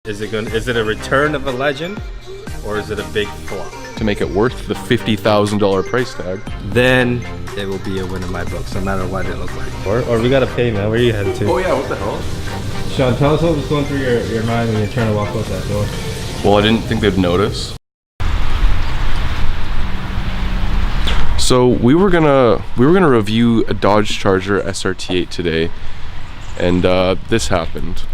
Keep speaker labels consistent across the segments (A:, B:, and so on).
A: Is it a return of a legend, or is it a big flop?
B: To make it worth the $50,000 price tag.
A: Then it will be a win in my books, no matter what it looks like. Or we gotta pay, man. Where are you heading to?
B: Oh yeah, what the hell?
A: Sean, tell us what was going through your mind when you're trying to walk out that door.
B: Well, I didn't think they'd notice. So we were gonna review a Dodge Charger SRT8 today, and this happened.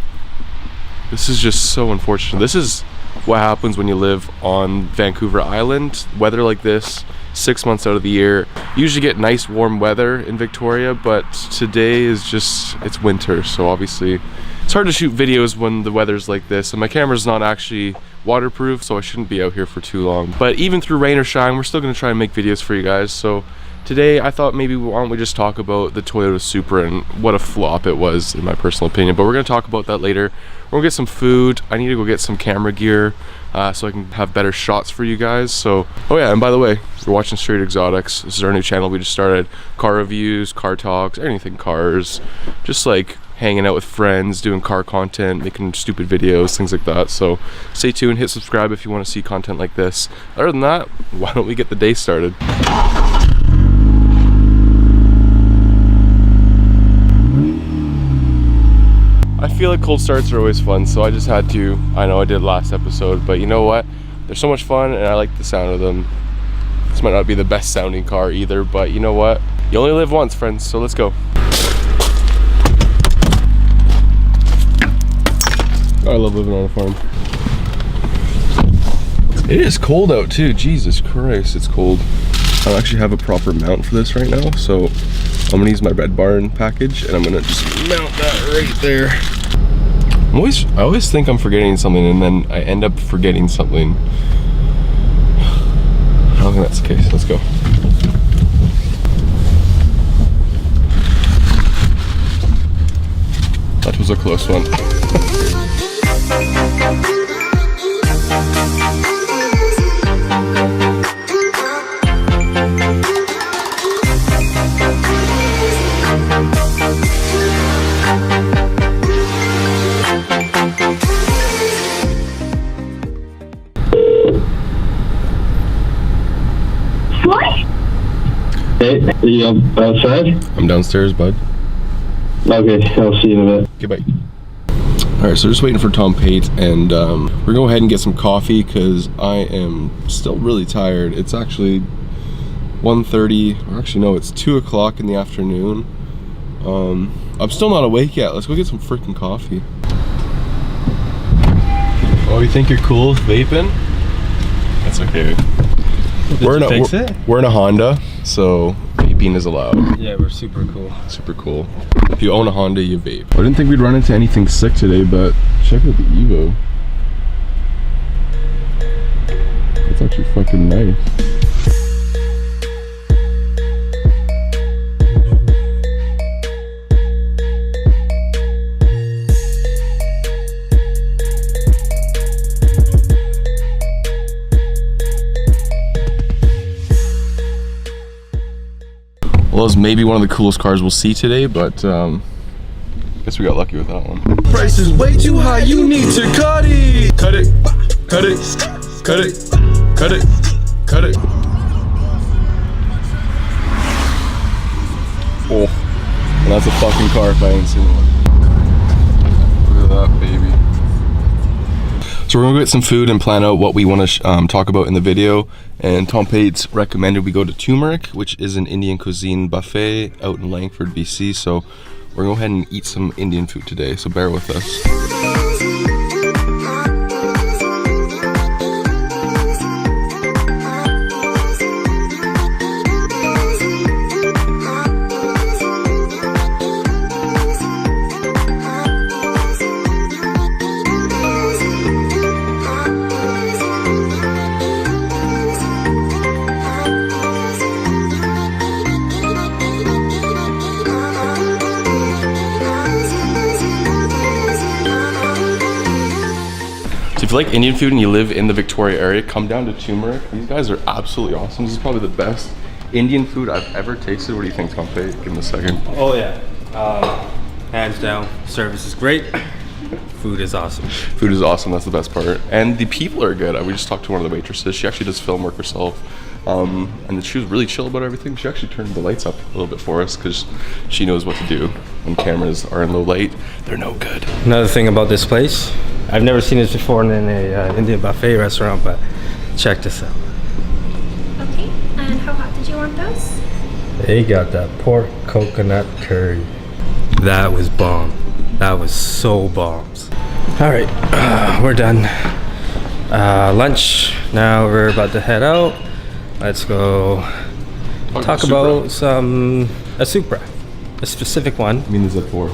B: This is just so unfortunate. This is what happens when you live on Vancouver Island. Weather like this, 6 months out of the year. You usually get nice warm weather in Victoria, but today is just, it's winter, so obviously it's hard to shoot videos when the weather's like this, and my camera's not actually waterproof, so I shouldn't be out here for too long. But even through rain or shine, we're still gonna try and make videos for you guys. So today I thought maybe why don't we just talk about the Toyota Supra and what a flop it was in my personal opinion, but we're gonna talk about that later. We're gonna get some food. I need to go get some camera gear so I can have better shots for you guys. So, oh yeah, and by the way, you're watching Straight Exotics. This is our new channel we just started. Car reviews, car talks, anything cars, just like hanging out with friends, doing car content, making stupid videos, things like that. So stay tuned, hit subscribe if you want to see content like this. Other than that, why don't we get the day started? I feel like cold starts are always fun, so I just had to. I know I did last episode, but you know what? They're so much fun and I like the sound of them. This might not be the best sounding car either, but you know what? You only live once, friends, so let's go. I love living on a farm. It is cold out too, Jesus Christ, it's cold. I don't actually have a proper mount for this right now, so I'm gonna use my Red Barn package and I'm gonna just mount that right there. I always think I'm forgetting something and then I end up forgetting something. I don't think that's the case, let's go. That was a close one.
C: Hey, are you outside?
B: I'm downstairs, bud.
C: Okay, I'll see you in a bit.
B: Okay, bye. Alright, so just waiting for Tom Pate, and we're gonna go ahead and get some coffee because I am still really tired. It's actually 1:30, or actually no, it's 2 o'clock in the afternoon. I'm still not awake yet. Let's go get some freaking coffee. Oh, you think you're cool vaping? That's okay. We're in a Honda, so vaping is allowed.
A: Yeah, we're super cool.
B: Super cool. If you own a Honda, you vape. I didn't think we'd run into anything sick today, but check out the Evo. It's actually fucking nice. Well, it's maybe one of the coolest cars we'll see today, but I guess we got lucky with that one.
D: Price is way too high, you need to cut it. Cut it, cut it, cut it, cut it, cut it.
B: Oh, and that's a fucking car if I ain't seen one. Look at that, baby. So we're gonna get some food and plan out what we want to talk about in the video. And Tom Pate's recommended we go to Turmeric, which is an Indian cuisine buffet out in Langford, BC. So we're gonna go ahead and eat some Indian food today, so bear with us. If you like Indian food and you live in the Victoria area, come down to Turmeric. These guys are absolutely awesome. This is probably the best Indian food I've ever tasted. What do you think, Tom Pate? Give him a second.
A: Oh yeah, hands down. Service is great. food is awesome.
B: Food is awesome. That's the best part. And the people are good. We just talked to one of the waitresses. She actually does film work herself. And she was really chill about everything. She actually turned the lights up a little bit for us because she knows what to do when cameras are in low light. They're no good.
A: Another thing about this place, I've never seen this before in an Indian buffet restaurant, but check this out.
E: Okay, and how hot did you want those?
A: They got that pork coconut curry. That was bomb. That was so bombs. All right, we're done. Lunch. Now we're about to head out. Let's go talk about a Supra, a specific one.
B: I mean, the Z4.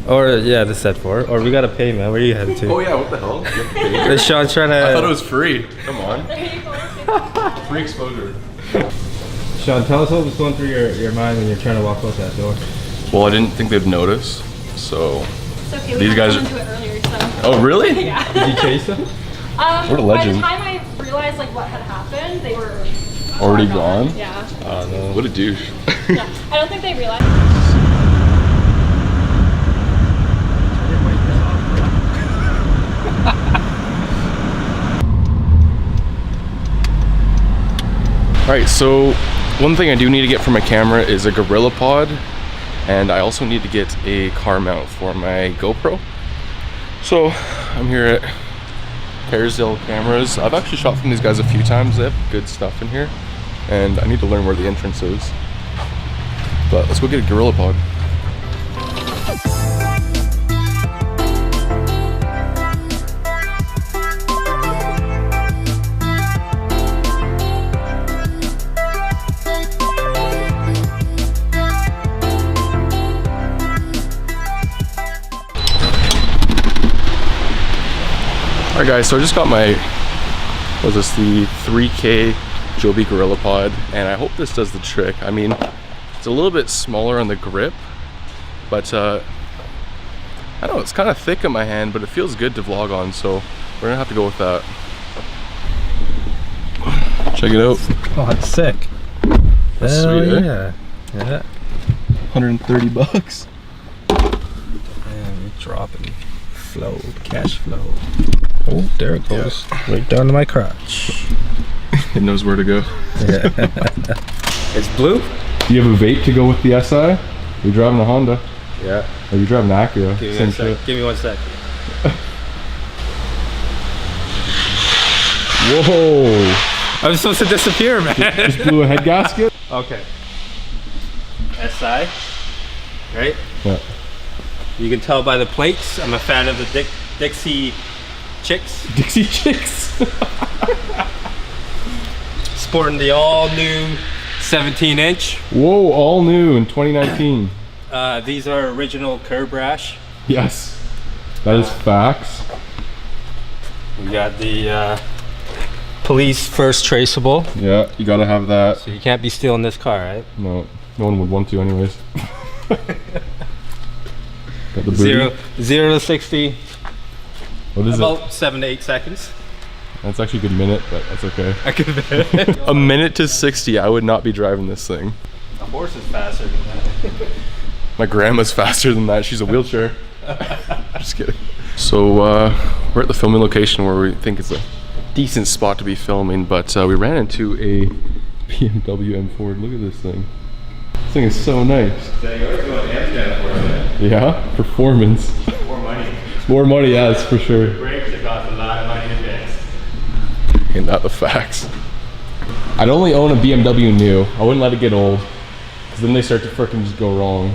A: Or yeah, the Z4. Or we gotta pay, man. Where are you headed to?
B: Oh yeah, what the hell? You have to pay.
A: Is Sean trying to?
B: I thought it was free. Come on. Free exposure.
A: Sean, tell us what was going through your mind when you're trying to walk out that door.
B: Well, I didn't think they'd notice, so.
E: It's okay, we
B: These guys
E: into it earlier, so.
B: Oh really?
E: Yeah.
A: Did you chase them?
B: What a legend.
E: By the time I realized like what had happened, they were
B: Already gone?
E: Yeah.
A: Oh no.
B: What a douche.
E: Yeah. I don't think they realized.
B: Alright, so one thing I do need to get for my camera is a Gorilla Pod, and I also need to get a car mount for my GoPro. So I'm here at Hairsdale Cameras. I've actually shot from these guys a few times. They have good stuff in here, and I need to learn where the entrance is. But let's go get a Gorilla Pod. Alright guys, so I just got my, what was this, the 3K Joby Gorilla Pod, and I hope this does the trick. I mean, it's a little bit smaller on the grip, but I don't know, it's kind of thick in my hand, but it feels good to vlog on, so we're gonna have to go with that. Check it out.
A: Oh, it's sick.
B: That's
A: Hell
B: sweet,
A: yeah. Yeah.
B: 130 bucks.
A: Man, you're dropping flow, cash flow. Oh, there it goes. Yeah. Right down to my crotch.
B: It knows where to go.
A: Yeah. It's blue?
B: Do you have a vape to go with the SI? You're driving a Honda.
A: Yeah.
B: Or you're driving an Acura.
A: Give me
B: Same
A: one sec.
B: shit.
A: Give me 1 sec.
B: Whoa!
A: I'm supposed to disappear, man.
B: Just blew a head gasket?
A: Okay. SI. Right?
B: Yeah.
A: You can tell by the plates, I'm a fan of the Dixie Chicks.
B: Dixie Chicks?
A: Sporting the all new 17-inch.
B: Whoa, all new in 2019.
A: These are original curb rash.
B: Yes. That is facts.
A: We got the police first traceable.
B: Yeah, you gotta have that.
A: So you can't be stealing this car, right?
B: No, no one would want to anyways. Got the
A: Zero
B: booty.
A: 0 to 60.
B: What is
A: About 7 to 8 seconds.
B: That's actually a good minute, but that's okay.
A: I could.
B: A minute to 60, I would not be driving this thing.
A: A horse is faster than that.
B: My grandma's faster than that. She's a wheelchair. Just kidding. So we're at the filming location where we think it's a decent spot to be filming, but we ran into a BMW M4. Look at this thing. This thing is so nice. Yeah, performance.
A: More money.
B: More money, yeah, that's for sure.
A: Brakes have cost a lot of money to fix.
B: Ain't that the facts? I'd only own a BMW new. I wouldn't let it get old, because then they start to frickin' just go wrong.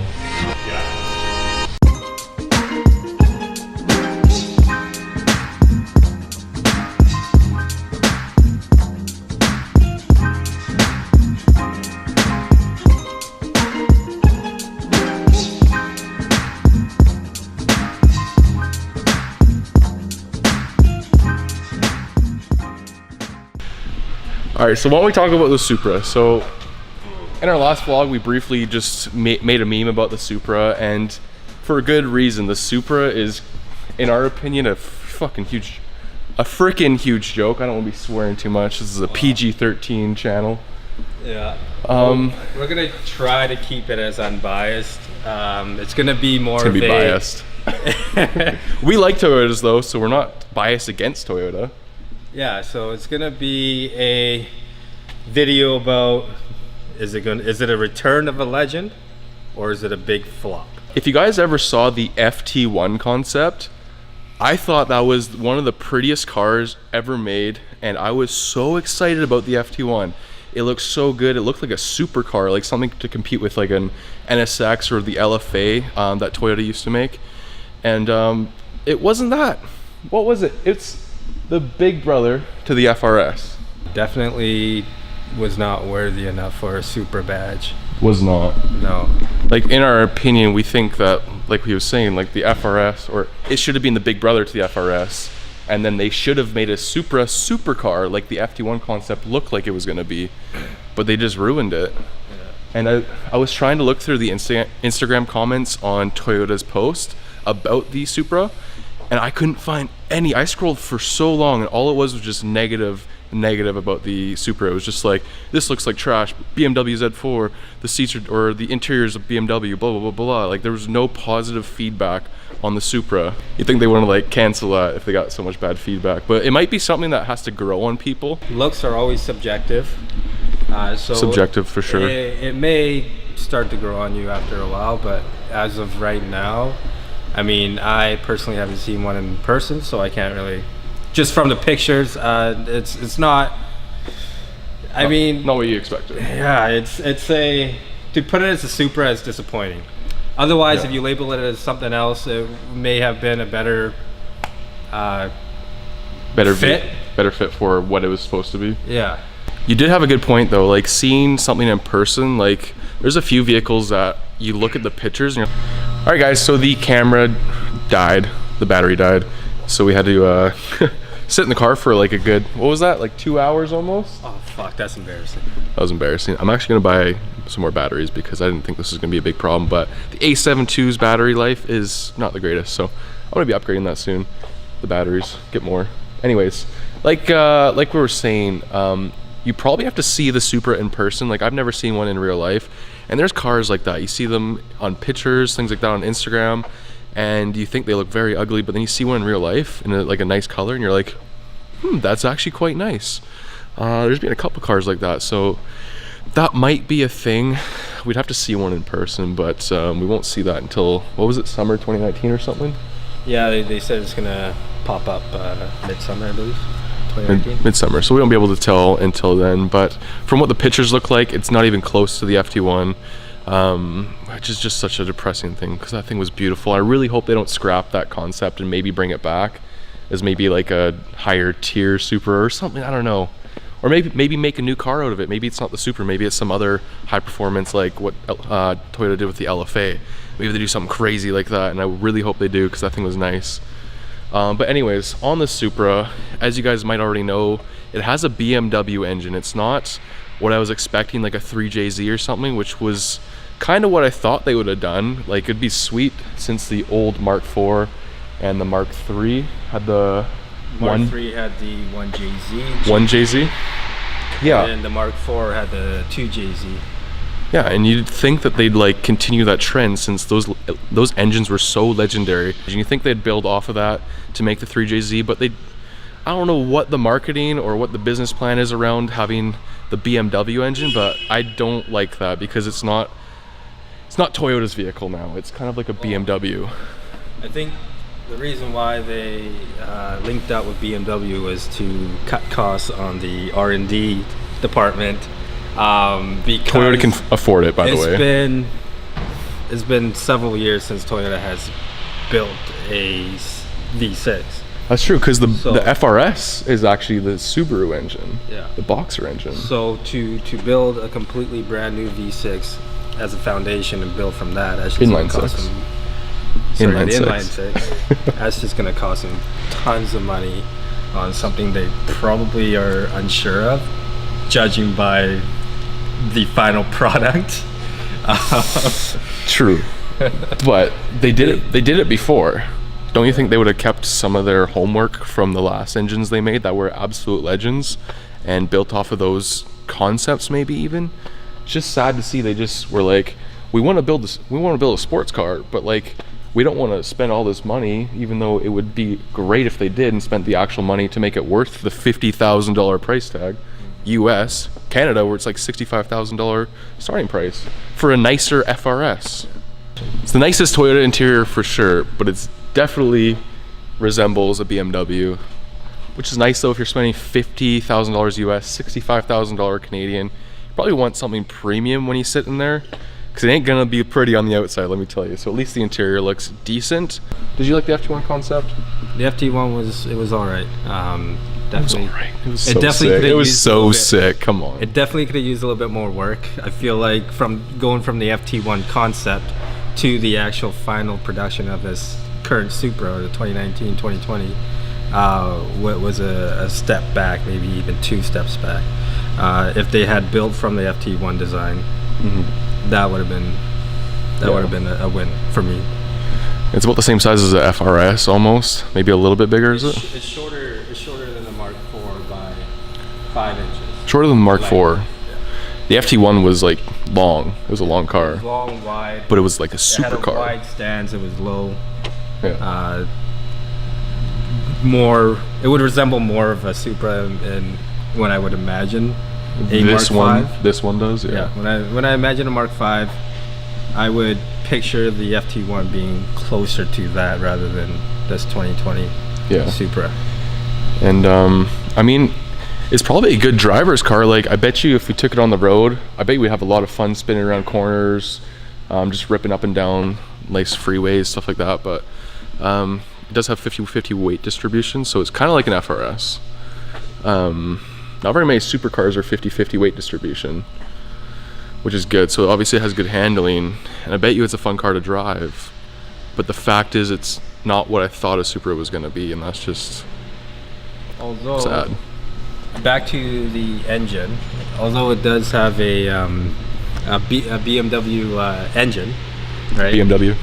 B: Alright, so why don't we talk about the Supra? So, in our last vlog, we briefly just made a meme about the Supra, and for a good reason. The Supra is, in our opinion, a freaking huge joke. I don't want to be swearing too much. This is a PG-13 channel.
A: Yeah. We're gonna try to keep it as unbiased. It's gonna be more
B: It's gonna
A: of
B: be
A: a
B: biased. We like Toyotas though, so we're not biased against Toyota.
A: Yeah, so it's gonna be a video about is it a return of a legend or is it a big flop?
B: If you guys ever saw the FT1 concept, I thought that was one of the prettiest cars ever made, and I was so excited about the FT1. It looked so good. It looked like a supercar, like something to compete with like an NSX or the LFA that Toyota used to make. And it wasn't that. What was it? It's the big brother to the FRS.
A: Definitely was not worthy enough for a Supra badge.
B: Was not.
A: No.
B: Like, in our opinion, we think that, like he was saying, like the FRS, or it should have been the big brother to the FRS, and then they should have made a Supra supercar like the FT1 concept looked like it was going to be, but they just ruined it. And I was trying to look through the Instagram comments on Toyota's post about the Supra, and I couldn't find any. I scrolled for so long, and all it was just negative about the Supra. It was just like, this looks like trash, BMW Z4, the seats are, or the interiors of BMW, blah blah blah blah. Like, there was no positive feedback on the Supra. You'd think they want to like cancel that if they got so much bad feedback, but it might be something that has to grow on people.
A: Looks are always subjective.
B: Subjective for sure.
A: It may start to grow on you after a while, but as of right now, I mean, I personally haven't seen one in person, so I can't really. Just from the pictures, it's not. I mean,
B: not what you expected.
A: Yeah, it's a, to put it as a Supra is disappointing. Otherwise, if you label it as something else, it may have been a better
B: fit for what it was supposed to be.
A: Yeah.
B: You did have a good point though, like seeing something in person, like there's a few vehicles that you look at the pictures and you're, all right guys, so the camera died, the battery died, so we had to sit in the car for like a good, what was that, like 2 hours almost?
A: Oh fuck, that's embarrassing.
B: That was embarrassing. I'm actually gonna buy some more batteries because I didn't think this was gonna be a big problem, but the A72's battery life is not the greatest, so I'm gonna be upgrading that soon. The batteries, get more. Anyways, like we were saying, you probably have to see the Supra in person. Like, I've never seen one in real life, and there's cars like that. You see them on pictures, things like that on Instagram, and you think they look very ugly, but then you see one in real life in like a nice color and you're like, that's actually quite nice. There's been a couple cars like that, so that might be a thing. We'd have to see one in person, but we won't see that until, what was it, summer 2019 or something?
A: Yeah, they said it's gonna pop up midsummer, I believe. 2019.
B: Midsummer, so we won't be able to tell until then, but from what the pictures look like, it's not even close to the FT1, which is just such a depressing thing because that thing was beautiful. I really hope they don't scrap that concept and maybe bring it back as maybe like a higher tier Supra or something, I don't know. Or maybe make a new car out of it. Maybe it's not the Supra, maybe it's some other high performance like what Toyota did with the LFA. Maybe they do something crazy like that, and I really hope they do because that thing was nice. But anyways, on the Supra, as you guys might already know, it has a BMW engine. It's not what I was expecting, like a 3JZ or something, which was kind of what I thought they would have done. Like, it'd be sweet since the old Mark IV and the Mark III had the
A: Mark III had the 1JZ.
B: 1JZ? Yeah.
A: And the Mark IV had the 2JZ.
B: Yeah, and you'd think that they'd like continue that trend since those engines were so legendary. And you think they'd build off of that to make the 3JZ, but I don't know what the marketing or what the business plan is around having the BMW engine, but I don't like that because it's not Toyota's vehicle now. It's kind of like a BMW.
A: I think the reason why they linked up with BMW was to cut costs on the R&D department. Because
B: Toyota can afford it, by the way.
A: It's been several years since Toyota has built a V6.
B: That's true, because the FRS is actually the Subaru engine, the Boxer engine. So
A: to build a completely brand new V6 as a foundation and build from that, that's just
B: inline six.
A: Inline six. That's just going to cost them tons of money on something they probably are unsure of, judging by the final product.
B: True, but they did it before. Don't you think they would have kept some of their homework from the last engines they made that were absolute legends and built off of those concepts? Maybe even. It's just sad to see they just were like, we want to build a sports car, but like we don't want to spend all this money, even though it would be great if they did and spent the actual money to make it worth the $50,000 price tag. US, Canada, where it's like $65,000 starting price for a nicer FRS. It's the nicest Toyota interior for sure, but it's definitely resembles a BMW, which is nice though if you're spending $50,000 US, $65,000 Canadian. You probably want something premium when you sit in there, because it ain't gonna be pretty on the outside, let me tell you. So at least the interior looks decent. Did you like the FT1 concept?
A: The FT1 was all right. Definitely.
B: It was so sick. It was so sick. Come on.
A: It definitely could have used a little bit more work. I feel like from going from the FT1 concept to the actual final production of this current Supra, the 2019-2020, what was a step back, maybe even 2 steps back. If they had built from the FT1 design, that would have been a win for me.
B: It's about the same size as the FRS almost, maybe a little bit bigger, is it?
A: It's shorter than the Mark IV by 5 inches.
B: Shorter than the Mark IV. Yeah. The FT1 was like long. It was a long car.
A: It was long, wide.
B: But it was like a supercar.
A: It had a wide stance. It was low.
B: Yeah.
A: It would resemble more of a Supra in when I would imagine a
B: this
A: Mark V.
B: This one does, yeah.
A: When I imagine a Mark V, I would picture the FT1 being closer to that rather than this 2020 Supra. And
B: I mean, it's probably a good driver's car. Like, I bet you if we took it on the road, I bet we'd have a lot of fun spinning around corners, just ripping up and down nice freeways, stuff like that. But it does have 50-50 weight distribution, so it's kind of like an FRS. Not very many supercars are 50-50 weight distribution, which is good. So obviously it has good handling, and I bet you it's a fun car to drive. But the fact is, it's not what I thought a Supra was going to be, and that's just sad.
A: Back to the engine, although it does have a BMW engine, right?
B: BMW.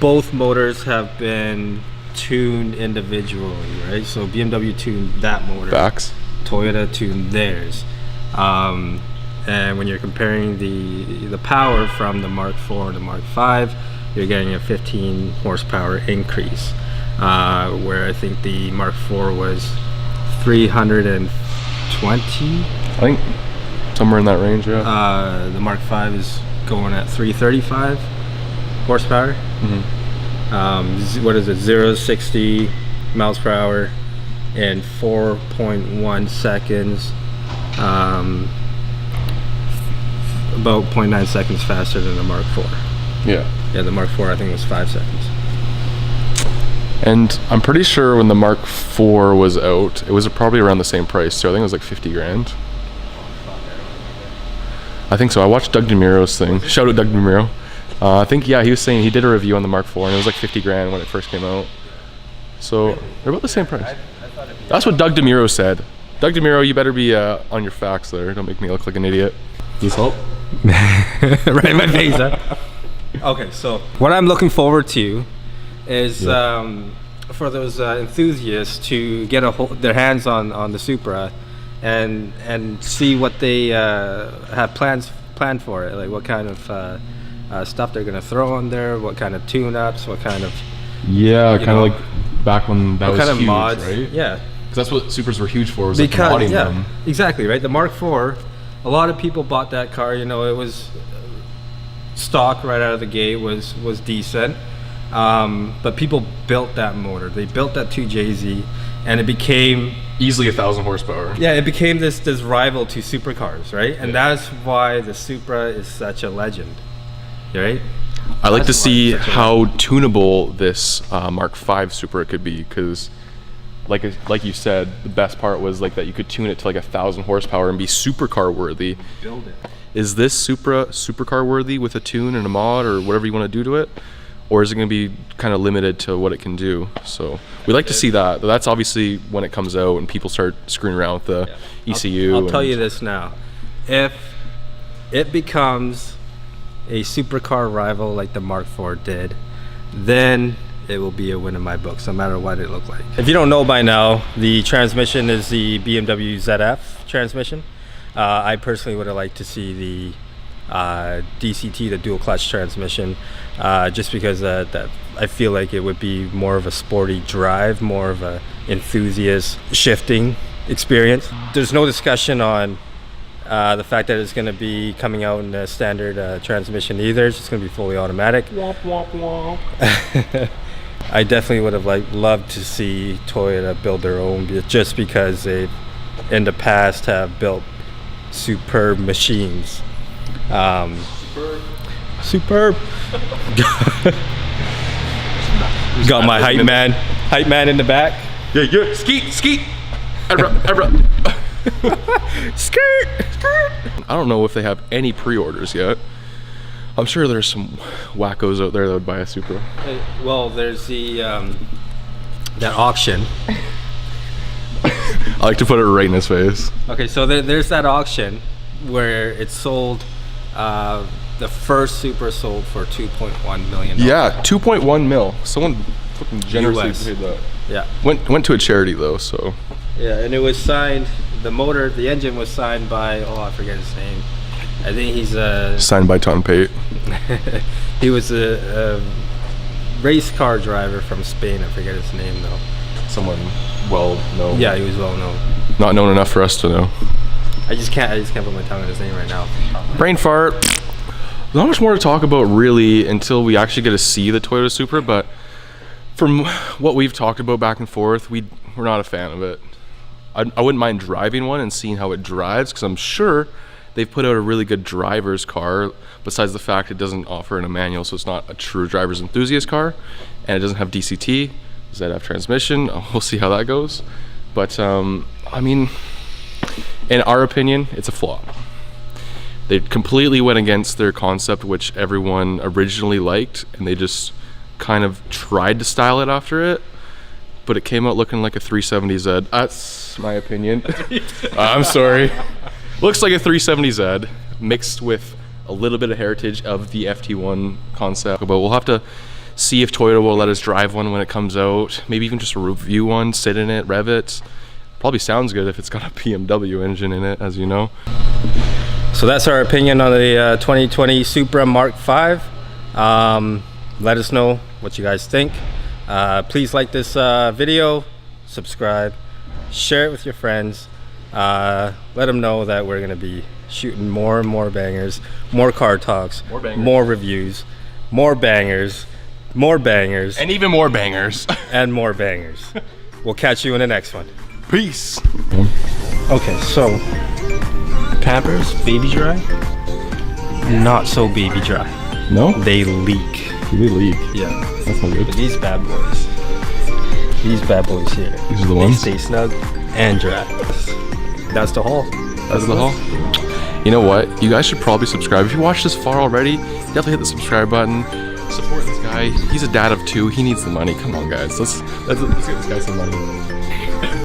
A: Both motors have been tuned individually, right? So BMW tuned that motor.
B: Facts.
A: Toyota tuned theirs. And when you're comparing the power from the Mark IV to Mark V, you're getting a 15 horsepower increase, where I think the Mark IV was 320.
B: I think somewhere in that range, yeah.
A: The Mark V is going at 335 horsepower. What is it? 0-60 miles per hour in 4.1 seconds. About 0.9 seconds faster than the Mark IV.
B: Yeah, the
A: Mark IV I think was 5 seconds.
B: And I'm pretty sure when the Mark IV was out, it was probably around the same price. So I think it was like 50 grand. I think so. I watched Doug DeMuro's thing. Shout out Doug DeMuro. I think, he was saying he did a review on the Mark IV, and it was like 50 grand when it first came out. So they're about the same price. That's what Doug DeMuro said. Doug DeMuro, you better be on your facts there. Don't make me look like an idiot. Please help.
A: Right in my face, huh? Okay, so what I'm looking forward to is for those enthusiasts to get their hands on the Supra and see what they have planned for it, like what kind of stuff they're gonna throw on there, what kind of tune-ups, what kind of
B: kind of like back when that was
A: kind of
B: huge,
A: mods,
B: right?
A: Yeah,
B: because that's what Supras were huge for, was like modding them.
A: Exactly, right. The Mark IV, a lot of people bought that car. You know, it was stock right out of the gate, was decent, but people built that motor. They built that 2JZ, and it became
B: easily 1,000 horsepower.
A: Yeah, it became this rival to supercars, right? And that's why the Supra is such a legend, right?
B: I like to see how tunable this Mark V Supra could be, because like you said, the best part was like that you could tune it to like 1,000 horsepower and be supercar worthy.
A: Build it.
B: Is this Supra supercar worthy with a tune and a mod or whatever you want to do to it? Or is it going to be kind of limited to what it can do? So we like to see that. That's obviously when it comes out and people start screwing around with the ECU.
A: I'll tell you this now. If it becomes a supercar rival like the Mark IV did, then it will be a win in my books, no matter what it looked like. If you don't know by now, the transmission is the BMW ZF transmission. I personally would have liked to see the DCT, the dual clutch transmission, just because that I feel like it would be more of a sporty drive, more of a enthusiast shifting experience. There's no discussion on the fact that it's going to be coming out in a standard transmission either. It's just going to be fully automatic. Womp, womp, womp. I definitely would have loved to see Toyota build their own, just because they in the past have built superb machines. Superb. Got my hype man in the back.
B: Yeah. Skeet. Ebra.
A: Skirt.
B: I don't know if they have any pre-orders yet. I'm sure there's some wackos out there that would buy a Supra.
A: Well, there's the that auction.
B: I like to put it right in his face.
A: Okay, so there's that auction where it sold. The first Supra sold for $2.1 million.
B: Yeah, 2.1 mil. Someone fucking generously
A: US.
B: paid that.
A: Yeah.
B: Went to a charity though, so.
A: Yeah, and it was signed. The engine was signed by. Oh, I forget his name. I think he's a.
B: Signed by Tom Pate.
A: He was a race car driver from Spain. I forget his name though.
B: Someone well known.
A: Yeah, he was well known.
B: Not known enough for us to know.
A: I just can't put my tongue on his name right now.
B: Brain fart. Not much more to talk about really until we actually get to see the Toyota Supra, but from what we've talked about back and forth, we're not a fan of it. I wouldn't mind driving one and seeing how it drives, because I'm sure they've put out a really good driver's car, besides the fact it doesn't offer in a manual, so it's not a true driver's enthusiast car, and it doesn't have DCT, ZF transmission. We'll see how that goes. But I mean, in our opinion, it's a flop. They completely went against their concept, which everyone originally liked, and they just kind of tried to style it after it, but it came out looking like a 370Z. That's my opinion. I'm sorry. Looks like a 370Z mixed with a little bit of heritage of the FT1 concept, but we'll have to see if Toyota will let us drive one when it comes out. Maybe even just review one, sit in it, rev it. Probably sounds good if it's got a BMW engine in it, as you know. So that's our opinion on the 2020 Supra Mark V. Let us know what you guys think. Please like this video, subscribe, share it with your friends. Let them know that we're gonna be shooting more and more bangers, more car talks, more reviews, more bangers, and even more bangers, and more bangers. We'll catch you in the next one. Peace. Okay, so Pampers baby dry, not so baby dry. No? They leak. They leak? Yeah. That's not good. But these bad boys here. These are the ones? They stay snug and dry. That's the haul. That's the haul. You know what? You guys should probably subscribe. If you watched this far already, definitely hit the subscribe button. Support this guy. He's a dad of 2. He needs the money. Come on, guys. Let's get this guy some money.